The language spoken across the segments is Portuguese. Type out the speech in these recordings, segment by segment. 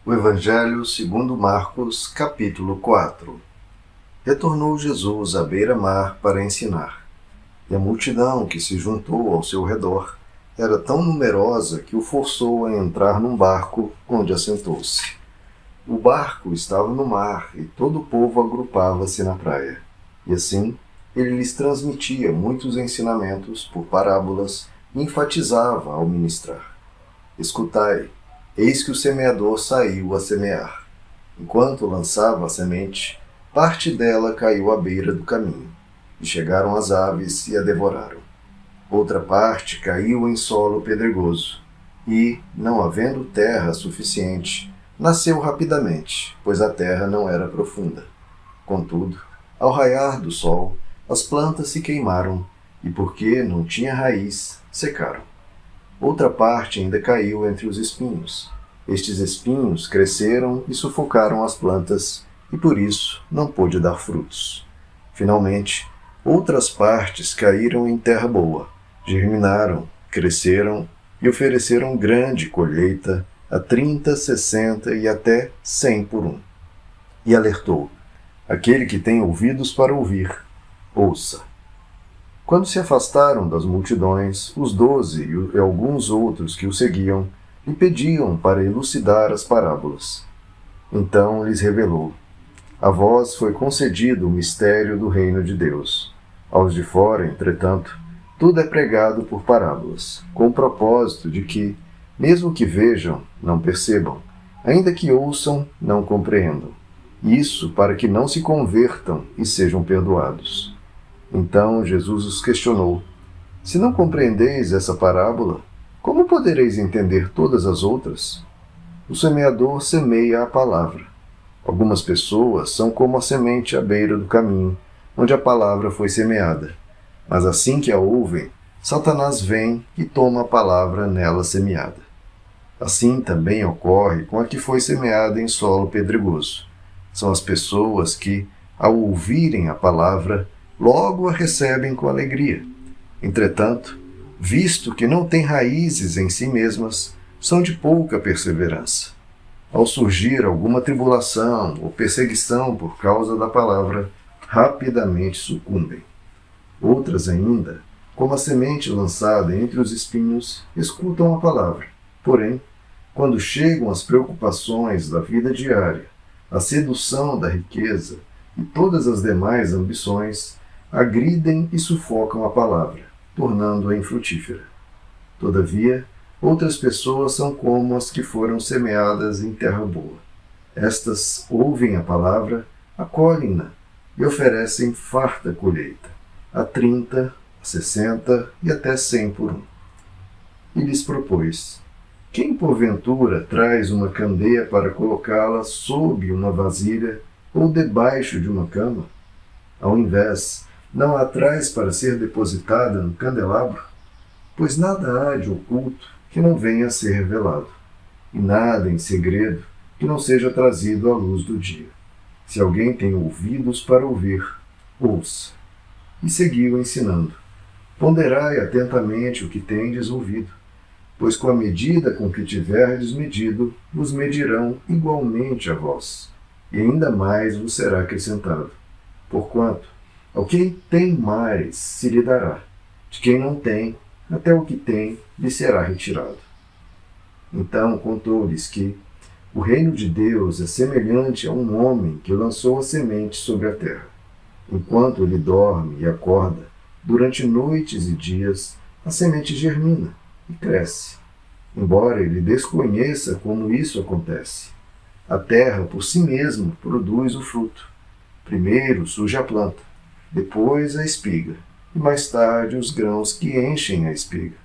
O Evangelho segundo Marcos, capítulo 4. Retornou Jesus à beira-mar para ensinar, e a multidão que se juntou ao seu redor era tão numerosa que o forçou a entrar num barco, onde assentou-se. O barco estava no mar e todo o povo agrupava-se na praia. E assim, ele lhes transmitia muitos ensinamentos por parábolas e enfatizava ao ministrar. Escutai, eis que o semeador saiu a semear. Enquanto lançava a semente, parte dela caiu à beira do caminho, e chegaram as aves e a devoraram. Outra parte caiu em solo pedregoso, e, não havendo terra suficiente, nasceu rapidamente, pois a terra não era profunda. Contudo, ao raiar do sol, as plantas se queimaram, e porque não tinha raiz, secaram. Outra parte ainda caiu entre os espinhos. Estes espinhos cresceram e sufocaram as plantas, e por isso não pôde dar frutos. Finalmente, outras partes caíram em terra boa, germinaram, cresceram e ofereceram grande colheita, a 30, 60 e até 100 por um. E alertou: aquele que tem ouvidos para ouvir, ouça. Quando se afastaram das multidões, os 12 e alguns outros que o seguiam lhe pediam para elucidar as parábolas. Então lhes revelou: a vós foi concedido o mistério do reino de Deus. Aos de fora, entretanto, tudo é pregado por parábolas, com o propósito de que, mesmo que vejam, não percebam, ainda que ouçam, não compreendam. Isso para que não se convertam e sejam perdoados. Então Jesus os questionou: se não compreendeis essa parábola, como podereis entender todas as outras? O semeador semeia a palavra. Algumas pessoas são como a semente à beira do caminho, onde a palavra foi semeada. Mas assim que a ouvem, Satanás vem e toma a palavra nela semeada. Assim também ocorre com a que foi semeada em solo pedregoso. São as pessoas que, ao ouvirem a palavra, logo a recebem com alegria. Entretanto, visto que não têm raízes em si mesmas, são de pouca perseverança. Ao surgir alguma tribulação ou perseguição por causa da palavra, rapidamente sucumbem. Outras ainda, como a semente lançada entre os espinhos, escutam a palavra. Porém, quando chegam as preocupações da vida diária, a sedução da riqueza e todas as demais ambições, agridem e sufocam a palavra, tornando-a infrutífera. Todavia, outras pessoas são como as que foram semeadas em terra boa. Estas ouvem a palavra, acolhem-na e oferecem farta colheita, a 30, a 60 e até 100 por um. E lhes propôs: quem porventura traz uma candeia para colocá-la sob uma vasilha ou debaixo de uma cama? Ao invés, não a traz para ser depositada no candelabro? Pois nada há de oculto que não venha a ser revelado, e nada em segredo que não seja trazido à luz do dia. Se alguém tem ouvidos para ouvir, ouça. E seguiu ensinando: ponderai atentamente o que tendes ouvido, pois com a medida com que tiverdes medido, vos medirão igualmente a vós, e ainda mais vos será acrescentado. Porquanto, ao quem tem mais se lhe dará, de quem não tem, até o que tem lhe será retirado. Então contou-lhes que o reino de Deus é semelhante a um homem que lançou a semente sobre a terra. Enquanto ele dorme e acorda, durante noites e dias, a semente germina e cresce. Embora ele desconheça como isso acontece, a terra por si mesma produz o fruto. Primeiro surge a planta, depois a espiga, e mais tarde os grãos que enchem a espiga.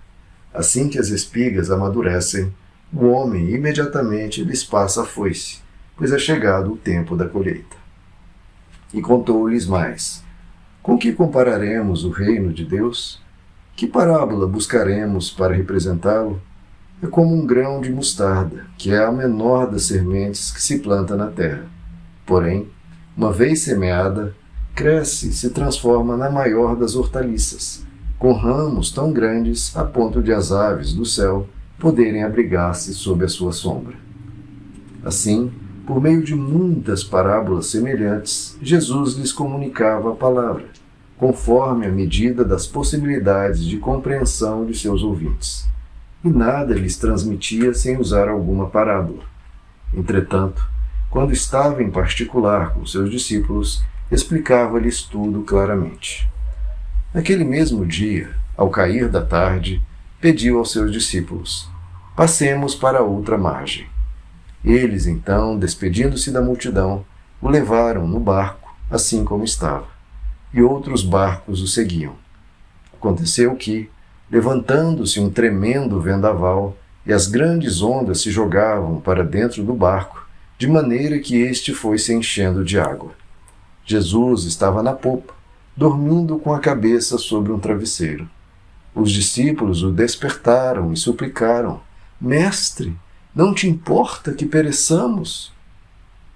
Assim que as espigas amadurecem, o homem imediatamente lhes passa a foice, pois é chegado o tempo da colheita. E contou-lhes mais: com que compararemos o reino de Deus? Que parábola buscaremos para representá-lo? É como um grão de mostarda, que é a menor das sementes que se planta na terra. Porém, uma vez semeada, cresce e se transforma na maior das hortaliças, com ramos tão grandes a ponto de as aves do céu poderem abrigar-se sob a sua sombra. Assim, por meio de muitas parábolas semelhantes, Jesus lhes comunicava a palavra, conforme a medida das possibilidades de compreensão de seus ouvintes. E nada lhes transmitia sem usar alguma parábola. Entretanto, quando estava em particular com seus discípulos, explicava-lhes tudo claramente. Naquele mesmo dia, ao cair da tarde, pediu aos seus discípulos: passemos para a outra margem. Eles, então, despedindo-se da multidão, o levaram no barco, assim como estava, e outros barcos o seguiam. Aconteceu que, levantando-se um tremendo vendaval, e as grandes ondas se jogavam para dentro do barco, de maneira que este foi se enchendo de água. Jesus estava na popa, dormindo com a cabeça sobre um travesseiro. Os discípulos o despertaram e suplicaram: Mestre, não te importa que pereçamos?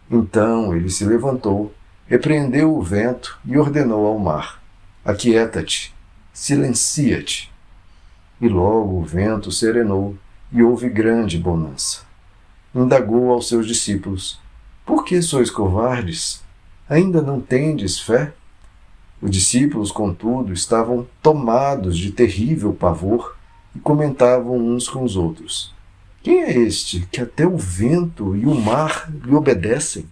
Então ele se levantou, repreendeu o vento e ordenou ao mar: Aquieta-te, silencia-te. E logo o vento serenou e houve grande bonança. Indagou aos seus discípulos: Por que sois covardes? Ainda não tendes fé? Os discípulos, contudo, estavam tomados de terrível pavor e comentavam uns com os outros: Quem é este que até o vento e o mar lhe obedecem?